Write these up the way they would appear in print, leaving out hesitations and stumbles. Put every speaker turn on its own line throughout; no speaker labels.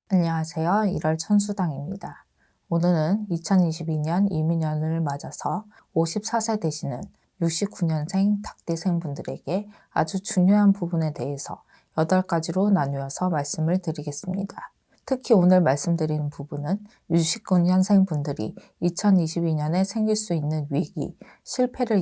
안녕하세요. 1월 천수당입니다. 오늘은 2022년 이민년을 맞아서 54세 되시는 69년생 닭띠생분들에게 아주 중요한 부분에 대해서 8가지로 나누어서 말씀을 드리겠습니다. 특히 오늘 말씀드리는 부분은 69년생 분들이 2022년에 생길 수 있는 위기, 실패를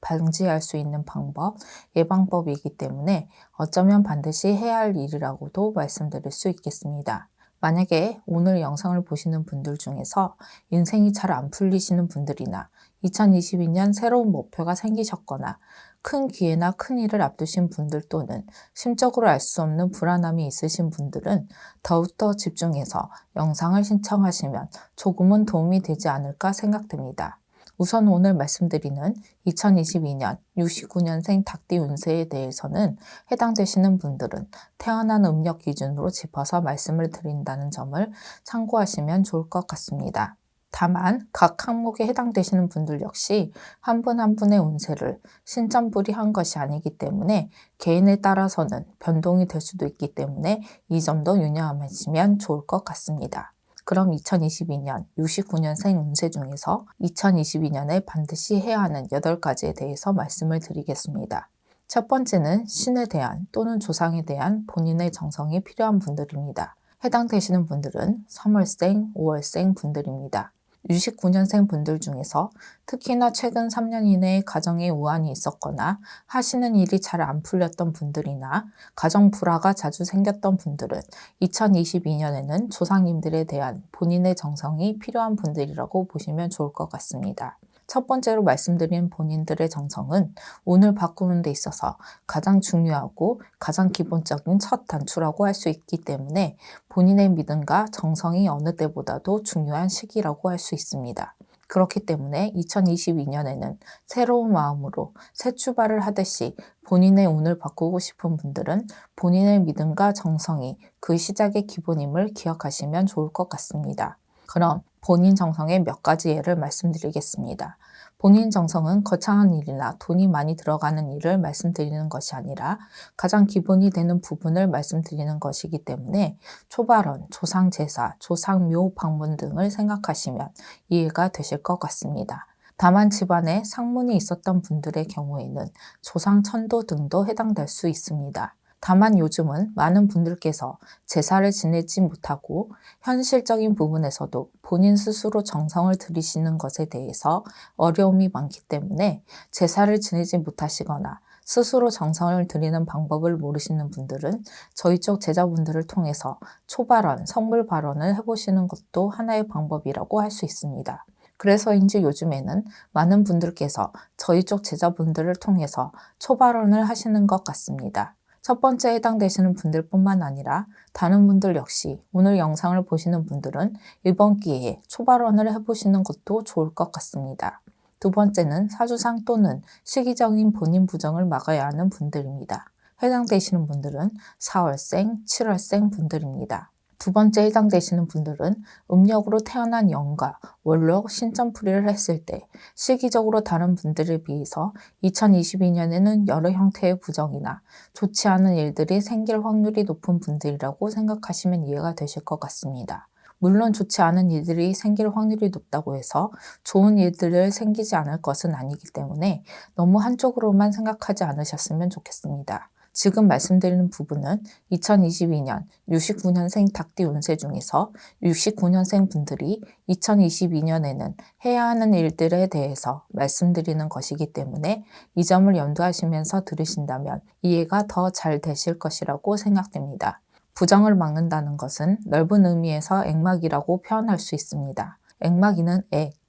방지할 수 있는 방법, 예방법이기 때문에 어쩌면 반드시 해야 할 일이라고도 말씀드릴 수 있겠습니다. 만약에 오늘 영상을 보시는 분들 중에서 인생이 잘 안 풀리시는 분들이나 2022년 새로운 목표가 생기셨거나 큰 기회나 큰 일을 앞두신 분들 또는 심적으로 알 수 없는 불안함이 있으신 분들은 더욱더 집중해서 영상을 신청하시면 조금은 도움이 되지 않을까 생각됩니다. 우선 오늘 말씀드리는 2022년 69년생 닭띠 운세에 대해서는 해당되시는 분들은 태어난 음력 기준으로 짚어서 말씀을 드린다는 점을 참고하시면 좋을 것 같습니다. 다만 각 항목에 해당되시는 분들 역시 한 분 한 분의 운세를 신점불이한 것이 아니기 때문에 개인에 따라서는 변동이 될 수도 있기 때문에 이 점도 유념하시면 좋을 것 같습니다. 그럼 2022년 69년생 운세 중에서 2022년에 반드시 해야 하는 8가지에 대해서 말씀을 드리겠습니다. 첫 번째는 신에 대한 또는 조상에 대한 본인의 정성이 필요한 분들입니다. 해당되시는 분들은 3월생, 5월생 분들입니다. 69년생 분들 중에서 특히나 최근 3년 이내에 가정에 우환이 있었거나 하시는 일이 잘 안 풀렸던 분들이나 가정 불화가 자주 생겼던 분들은 2022년에는 조상님들에 대한 본인의 정성이 필요한 분들이라고 보시면 좋을 것 같습니다. 첫 번째로 말씀드린 본인들의 정성은 운을 바꾸는 데 있어서 가장 중요하고 가장 기본적인 첫 단추라고 할 수 있기 때문에 본인의 믿음과 정성이 어느 때보다도 중요한 시기라고 할 수 있습니다. 그렇기 때문에 2022년에는 새로운 마음으로 새 출발을 하듯이 본인의 운을 바꾸고 싶은 분들은 본인의 믿음과 정성이 그 시작의 기본임을 기억하시면 좋을 것 같습니다. 그럼 본인 정성의 몇 가지 예를 말씀드리겠습니다. 본인 정성은 거창한 일이나 돈이 많이 들어가는 일을 말씀드리는 것이 아니라 가장 기본이 되는 부분을 말씀드리는 것이기 때문에 초발언, 조상제사, 조상묘 방문 등을 생각하시면 이해가 되실 것 같습니다. 다만 집안에 상문이 있었던 분들의 경우에는 조상천도 등도 해당될 수 있습니다. 다만 요즘은 많은 분들께서 제사를 지내지 못하고 현실적인 부분에서도 본인 스스로 정성을 들이시는 것에 대해서 어려움이 많기 때문에 제사를 지내지 못하시거나 스스로 정성을 들이는 방법을 모르시는 분들은 저희 쪽 제자분들을 통해서 초발언, 성물 발언을 해보시는 것도 하나의 방법이라고 할 수 있습니다. 그래서인지 요즘에는 많은 분들께서 저희 쪽 제자분들을 통해서 초발언을 하시는 것 같습니다. 첫 번째 해당되시는 분들뿐만 아니라 다른 분들 역시 오늘 영상을 보시는 분들은 이번 기회에 초발언을 해보시는 것도 좋을 것 같습니다. 두 번째는 사주상 또는 시기적인 본인 부정을 막아야 하는 분들입니다. 해당되시는 분들은 4월생, 7월생 분들입니다. 두 번째 해당되시는 분들은 음력으로 태어난 영과 월록 신점풀이를 했을 때 시기적으로 다른 분들에 비해서 2022년에는 여러 형태의 부정이나 좋지 않은 일들이 생길 확률이 높은 분들이라고 생각하시면 이해가 되실 것 같습니다. 물론 좋지 않은 일들이 생길 확률이 높다고 해서 좋은 일들을 생기지 않을 것은 아니기 때문에 너무 한쪽으로만 생각하지 않으셨으면 좋겠습니다. 지금 말씀드리는 부분은 2022년 69년생 닭띠 운세 중에서 69년생 분들이 2022년에는 해야 하는 일들에 대해서 말씀드리는 것이기 때문에 이 점을 염두하시면서 들으신다면 이해가 더 잘 되실 것이라고 생각됩니다. 부정을 막는다는 것은 넓은 의미에서 액막이라고 표현할 수 있습니다. 액막이는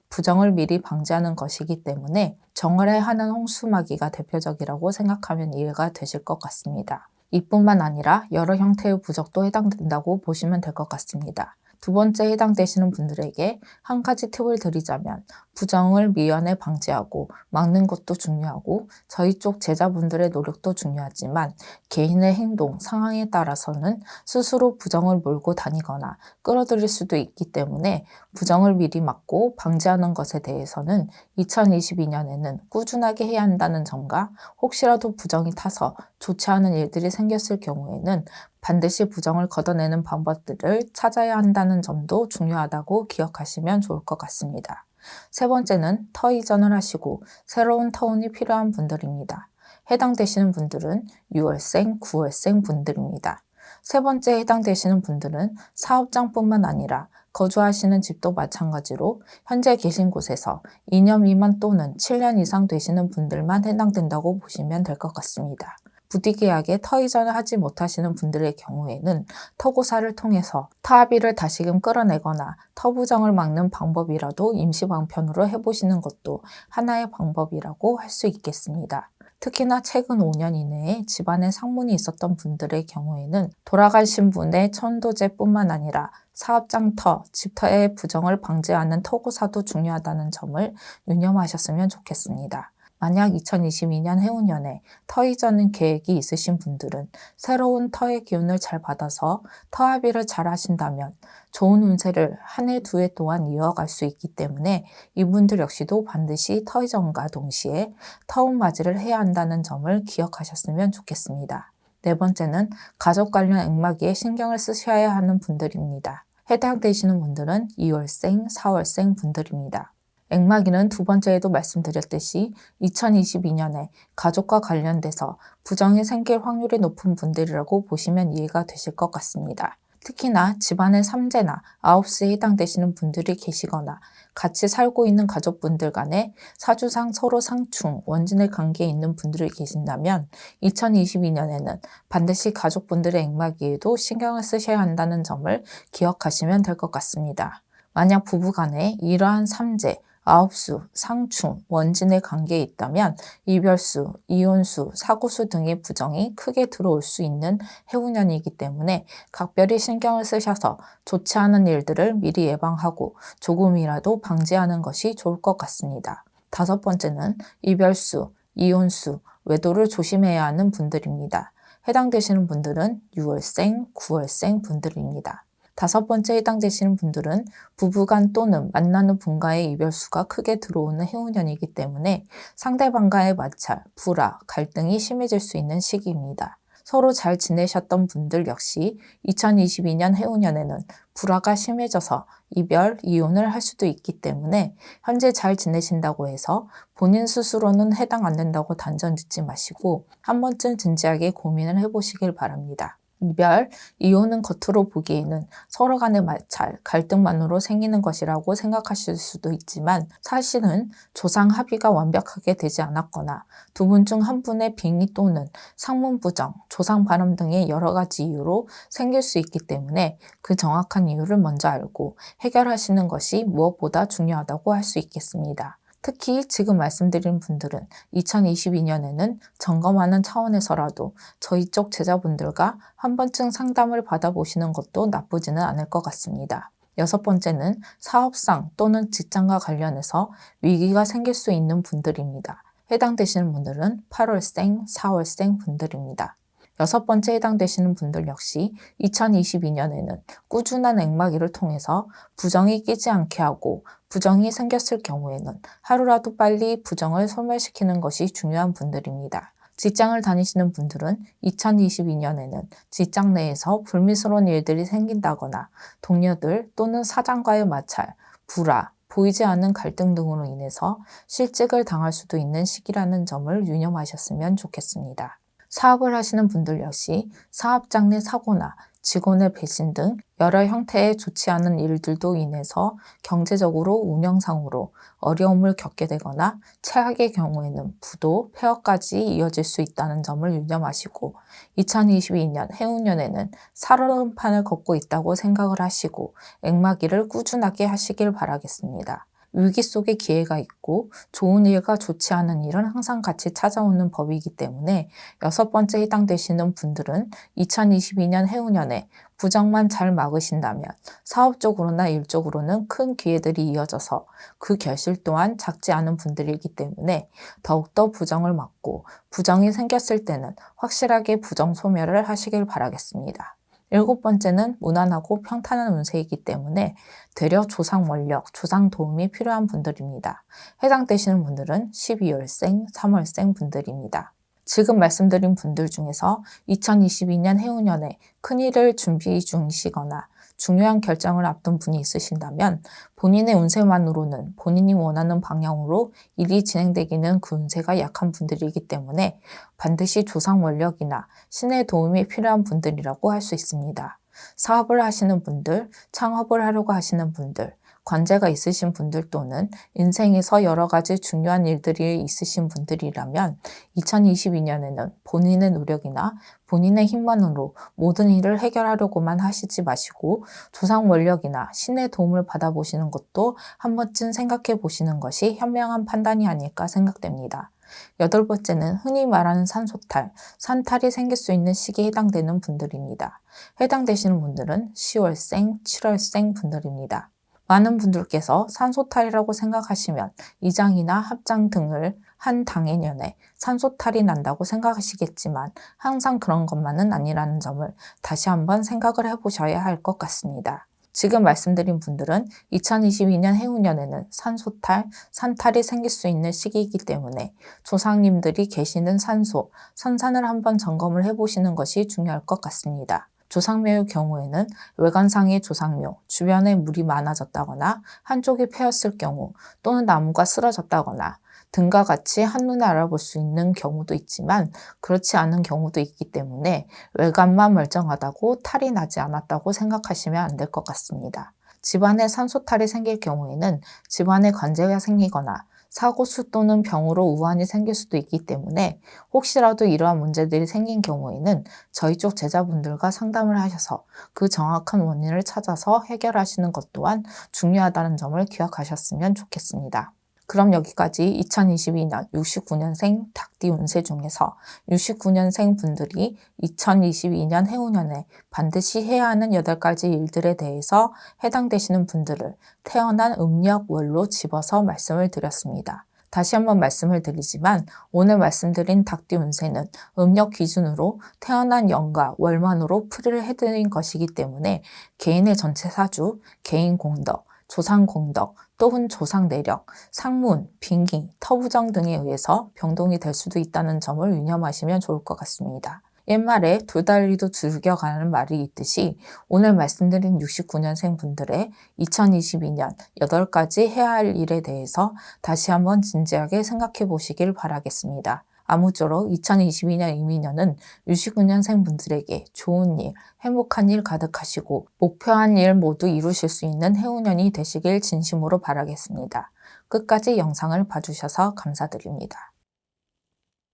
부정을 미리 방지하는 것이기 때문에 정월에 하는 홍수마기가 대표적이라고 생각하면 이해가 되실 것 같습니다. 이뿐만 아니라 여러 형태의 부적도 해당된다고 보시면 될 것 같습니다. 두 번째 해당되시는 분들에게 한 가지 팁을 드리자면 부정을 미연에 방지하고 막는 것도 중요하고 저희 쪽 제자분들의 노력도 중요하지만 개인의 행동, 상황에 따라서는 스스로 부정을 몰고 다니거나 끌어들일 수도 있기 때문에 부정을 미리 막고 방지하는 것에 대해서는 2022년에는 꾸준하게 해야 한다는 점과 혹시라도 부정이 타서 좋지 않은 일들이 생겼을 경우에는 반드시 부정을 걷어내는 방법들을 찾아야 한다는 점도 중요하다고 기억하시면 좋을 것 같습니다. 세 번째는 터 이전을 하시고 새로운 터운이 필요한 분들입니다. 해당되시는 분들은 6월생, 9월생 분들입니다. 세 번째 해당되시는 분들은 사업장뿐만 아니라 거주하시는 집도 마찬가지로 현재 계신 곳에서 2년 미만 또는 7년 이상 되시는 분들만 해당된다고 보시면 될 것 같습니다. 부득이하게 터 이전을 하지 못하시는 분들의 경우에는 터고사를 통해서 터합의를 다시금 끌어내거나 터 부정을 막는 방법이라도 임시 방편으로 해보시는 것도 하나의 방법이라고 할 수 있겠습니다. 특히나 최근 5년 이내에 집안에 상문이 있었던 분들의 경우에는 돌아가신 분의 천도제뿐만 아니라 사업장 터, 집터의 부정을 방지하는 터고사도 중요하다는 점을 유념하셨으면 좋겠습니다. 만약 2022년 해운년에 터 이전 계획이 있으신 분들은 새로운 터의 기운을 잘 받아서 터합의를 잘 하신다면 좋은 운세를 한 해, 두 해 동안 이어갈 수 있기 때문에 이분들 역시도 반드시 터 이전과 동시에 터운 맞이를 해야 한다는 점을 기억하셨으면 좋겠습니다. 네 번째는 가족 관련 액마기에 신경을 쓰셔야 하는 분들입니다. 해당되시는 분들은 2월생, 4월생 분들입니다. 액마기는 두 번째에도 말씀드렸듯이 2022년에 가족과 관련돼서 부정이 생길 확률이 높은 분들이라고 보시면 이해가 되실 것 같습니다. 특히나 집안의 3제나 9수에 해당되시는 분들이 계시거나 같이 살고 있는 가족분들 간에 사주상 서로 상충, 원진의 관계에 있는 분들이 계신다면 2022년에는 반드시 가족분들의 액마기에도 신경을 쓰셔야 한다는 점을 기억하시면 될 것 같습니다. 만약 부부간에 이러한 3제, 9수, 상충, 원진의 관계에 있다면 이별수, 이혼수, 사고수 등의 부정이 크게 들어올 수 있는 해운년이기 때문에 각별히 신경을 쓰셔서 좋지 않은 일들을 미리 예방하고 조금이라도 방지하는 것이 좋을 것 같습니다. 다섯 번째는 이별수, 이혼수, 외도를 조심해야 하는 분들입니다. 해당되시는 분들은 6월생, 9월생 분들입니다. 다섯 번째 해당되시는 분들은 부부간 또는 만나는 분과의 이별수가 크게 들어오는 해운년이기 때문에 상대방과의 마찰, 불화, 갈등이 심해질 수 있는 시기입니다. 서로 잘 지내셨던 분들 역시 2022년 해운년에는 불화가 심해져서 이별, 이혼을 할 수도 있기 때문에 현재 잘 지내신다고 해서 본인 스스로는 해당 안 된다고 단정 짓지 마시고 한 번쯤 진지하게 고민을 해보시길 바랍니다. 이별, 이혼은 겉으로 보기에는 서로 간의 마찰, 갈등만으로 생기는 것이라고 생각하실 수도 있지만 사실은 조상 합의가 완벽하게 되지 않았거나 두 분 중 한 분의 빙의 또는 상문 부정, 조상 발언 등의 여러 가지 이유로 생길 수 있기 때문에 그 정확한 이유를 먼저 알고 해결하시는 것이 무엇보다 중요하다고 할 수 있겠습니다. 특히 지금 말씀드린 분들은 2022년에는 점검하는 차원에서라도 저희 쪽 제자분들과 한 번쯤 상담을 받아보시는 것도 나쁘지는 않을 것 같습니다. 여섯 번째는 사업상 또는 직장과 관련해서 위기가 생길 수 있는 분들입니다. 해당되시는 분들은 8월생, 4월생 분들입니다. 여섯 번째 해당되시는 분들 역시 2022년에는 꾸준한 액마기를 통해서 부정이 끼지 않게 하고 부정이 생겼을 경우에는 하루라도 빨리 부정을 소멸시키는 것이 중요한 분들입니다. 직장을 다니시는 분들은 2022년에는 직장 내에서 불미스러운 일들이 생긴다거나 동료들 또는 사장과의 마찰, 불화, 보이지 않는 갈등 등으로 인해서 실직을 당할 수도 있는 시기라는 점을 유념하셨으면 좋겠습니다. 사업을 하시는 분들 역시 사업장 내 사고나 직원의 배신 등 여러 형태의 좋지 않은 일들도 인해서 경제적으로 운영상으로 어려움을 겪게 되거나 최악의 경우에는 부도, 폐업까지 이어질 수 있다는 점을 유념하시고 2022년 해운년에는 살얼음판을 걷고 있다고 생각을 하시고 액마기를 꾸준하게 하시길 바라겠습니다. 위기 속에 기회가 있고 좋은 일과 좋지 않은 일은 항상 같이 찾아오는 법이기 때문에 여섯 번째 해당되시는 분들은 2022년 해운년에 부정만 잘 막으신다면 사업적으로나 일적으로는 큰 기회들이 이어져서 그 결실 또한 작지 않은 분들이기 때문에 더욱더 부정을 막고 부정이 생겼을 때는 확실하게 부정 소멸을 하시길 바라겠습니다. 일곱 번째는 무난하고 평탄한 운세이기 때문에 되려 조상 원력, 조상 도움이 필요한 분들입니다. 해당되시는 분들은 12월생, 3월생 분들입니다. 지금 말씀드린 분들 중에서 2022년 해운년에 큰일을 준비 중이시거나 중요한 결정을 앞둔 분이 있으신다면 본인의 운세만으로는 본인이 원하는 방향으로 일이 진행되기는 그 운세가 약한 분들이기 때문에 반드시 조상 원력이나 신의 도움이 필요한 분들이라고 할 수 있습니다. 사업을 하시는 분들, 창업을 하려고 하시는 분들, 관제가 있으신 분들 또는 인생에서 여러 가지 중요한 일들이 있으신 분들이라면 2022년에는 본인의 노력이나 본인의 힘만으로 모든 일을 해결하려고만 하시지 마시고 조상 원력이나 신의 도움을 받아보시는 것도 한 번쯤 생각해 보시는 것이 현명한 판단이 아닐까 생각됩니다. 여덟 번째는 흔히 말하는 산소탈, 산탈이 생길 수 있는 시기에 해당되는 분들입니다. 해당되시는 분들은 10월생, 7월생 분들입니다. 많은 분들께서 산소탈이라고 생각하시면 이장이나 합장 등을 한 당해년에 산소탈이 난다고 생각하시겠지만 항상 그런 것만은 아니라는 점을 다시 한번 생각을 해보셔야 할 것 같습니다. 지금 말씀드린 분들은 2022년 해운년에는 산소탈, 산탈이 생길 수 있는 시기이기 때문에 조상님들이 계시는 산소, 선산을 한번 점검을 해보시는 것이 중요할 것 같습니다. 조상묘의 경우에는 외관상의 조상묘, 주변에 물이 많아졌다거나 한쪽이 패였을 경우 또는 나무가 쓰러졌다거나 등과 같이 한눈에 알아볼 수 있는 경우도 있지만 그렇지 않은 경우도 있기 때문에 외관만 멀쩡하다고 탈이 나지 않았다고 생각하시면 안 될 것 같습니다. 집안에 산소탈이 생길 경우에는 집안에 관제가 생기거나 사고수 또는 병으로 우환이 생길 수도 있기 때문에 혹시라도 이러한 문제들이 생긴 경우에는 저희 쪽 제자분들과 상담을 하셔서 그 정확한 원인을 찾아서 해결하시는 것 또한 중요하다는 점을 기억하셨으면 좋겠습니다. 그럼 여기까지 2022년 69년생 닭띠 운세 중에서 69년생 분들이 2022년 해운년에 반드시 해야 하는 8가지 일들에 대해서 해당되시는 분들을 태어난 음력월로 집어서 말씀을 드렸습니다. 다시 한번 말씀을 드리지만 오늘 말씀드린 닭띠 운세는 음력 기준으로 태어난 연과 월만으로 풀이를 해드린 것이기 때문에 개인의 전체 사주, 개인 공덕, 조상 공덕, 또는 조상 내력, 상문, 빙기, 터부정 등에 의해서 병동이 될 수도 있다는 점을 유념하시면 좋을 것 같습니다. 옛말에 두 다리도 죽여가는 말이 있듯이 오늘 말씀드린 69년생 분들의 2022년 8가지 해야 할 일에 대해서 다시 한번 진지하게 생각해 보시길 바라겠습니다. 아무쪼록 2022년 이민년은 69년생 분들에게 좋은 일, 행복한 일 가득하시고 목표한 일 모두 이루실 수 있는 해운년이 되시길 진심으로 바라겠습니다. 끝까지 영상을 봐주셔서 감사드립니다.